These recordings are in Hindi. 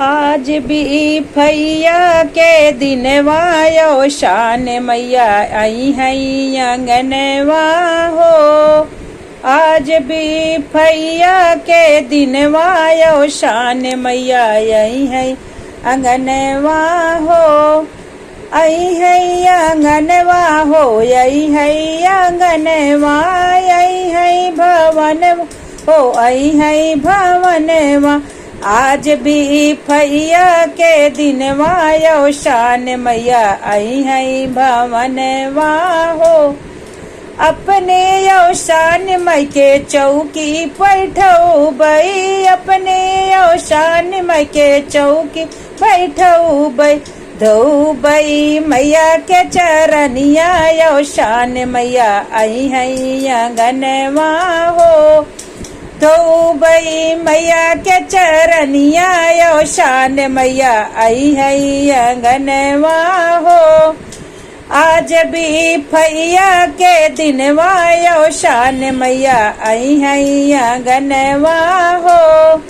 आज भी फैया के दिनवा यो शान मैया आई है अंगनवा हो। आज भी फैया के दिनवा यो शान मैया आई है अंगनवा हो। आई है अंगनवा हो, आई है अंगनवा, आई है भवन हो, आई है भवनवा। आज भी फैया के दिनवा यो शान मैया आई है भवनवा हो। अपने यो शान मई के चौकी बैठऊ बई, अपने यो शान मई के चौकी बैठऊ बई। धो बई मैया के चरनिया यो शान मैया आई है अंगनवा हो। धो बई मैया के चरनिया यो शान मैया आई है अंगनवा हो। आज भी फैया के दिनवा यो शान मैया आई है अंगनवा हो।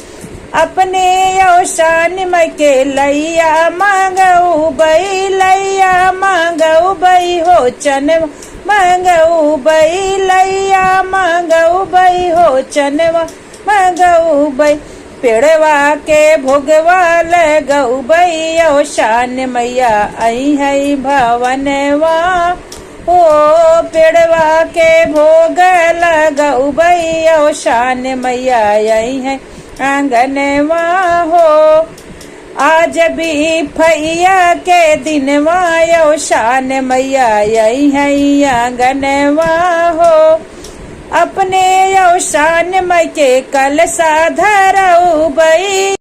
अपने यो शान मई के लैया मांगऊ बई, लैया मांगऊ बई हो चनवा मांगऊ बई, लैया मांगऊ बई हो चनवा मांगऊ बई। पेड़वा के भोगवा लगऊ बई यो शान मैया आई है भवनवा हो। पेड़वा के भोग लगऊ बई यो शान मैया आई है आंगनवा हो। आज भी फैया के दिनवा यो शान मैया आई है आंगनवा हो। अपने यो शान मई के कलसा धरऊ बई।